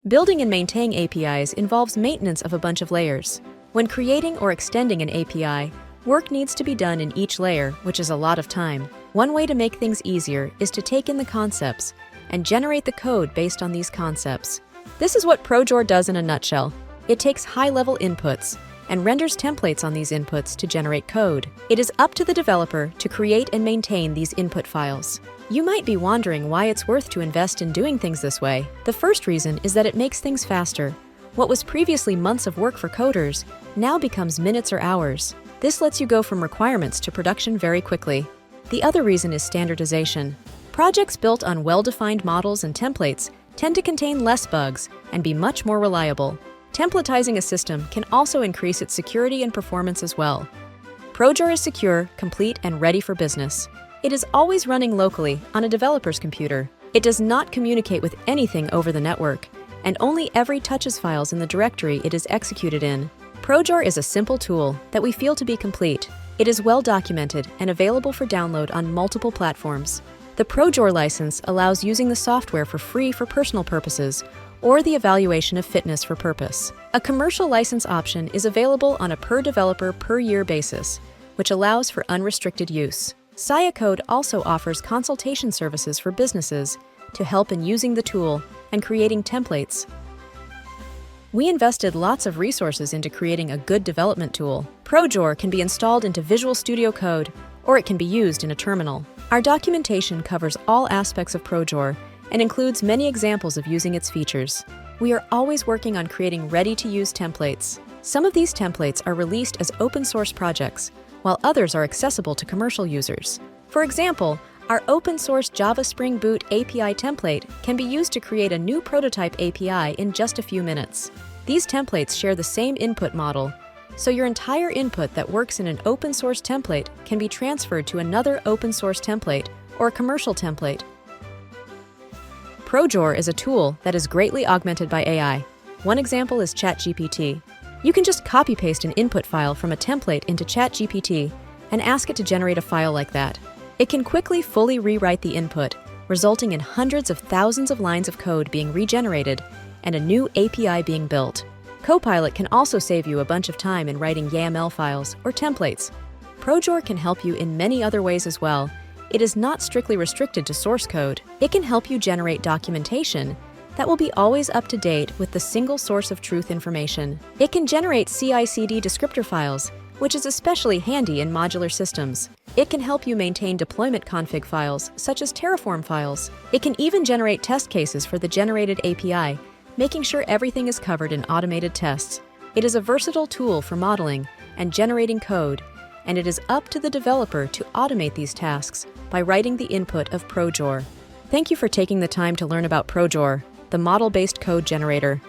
Building and maintaining APIs involves maintenance of a bunch of layers. When creating or extending an API, work needs to be done in each layer, which is a lot of time. One way to make things easier is to take in the concepts and generate the code based on these concepts. This is what ProJor does in a nutshell. It takes high-level inputs and renders templates on these inputs to generate code. It is up to the developer to create and maintain these input files. You might be wondering why it's worth to invest in doing things this way. The first reason is that it makes things faster. What was previously months of work for coders now becomes minutes or hours. This lets you go from requirements to production very quickly. The other reason is standardization. Projects built on well-defined models and templates tend to contain less bugs and be much more reliable. Templatizing a system can also increase its security and performance as well. ProJor is secure, complete, and ready for business. It is always running locally on a developer's computer. It does not communicate with anything over the network, and only every touches files in the directory it is executed in. ProJor is a simple tool that we feel to be complete. It is well documented and available for download on multiple platforms. The ProJor license allows using the software for free for personal purposes or the evaluation of fitness for purpose. A commercial license option is available on a per-developer per-year basis, which allows for unrestricted use. Code also offers consultation services for businesses to help in using the tool and creating templates. We invested lots of resources into creating a good development tool. ProJor can be installed into Visual Studio Code, or it can be used in a terminal. Our documentation covers all aspects of ProJor and includes many examples of using its features. We are always working on creating ready-to-use templates. Some of these templates are released as open-source projects, while others are accessible to commercial users. For example, our open-source Java Spring Boot API template can be used to create a new prototype API in just a few minutes. These templates share the same input model, so your entire input that works in an open-source template can be transferred to another open-source template or a commercial template. ProJor is a tool that is greatly augmented by AI. One example is ChatGPT. You can just copy-paste an input file from a template into ChatGPT and ask it to generate a file like that. It can quickly fully rewrite the input, resulting in hundreds of thousands of lines of code being regenerated and a new API being built. Copilot can also save you a bunch of time in writing YAML files or templates. ProJor can help you in many other ways as well. It is not strictly restricted to source code. It can help you generate documentation that will be always up to date with the single source of truth information. It can generate CI/CD descriptor files, which is especially handy in modular systems. It can help you maintain deployment config files, such as Terraform files. It can even generate test cases for the generated API, making sure everything is covered in automated tests. It is a versatile tool for modeling and generating code, and it is up to the developer to automate these tasks by writing the input of ProJor. Thank you for taking the time to learn about ProJor, the model-based code generator.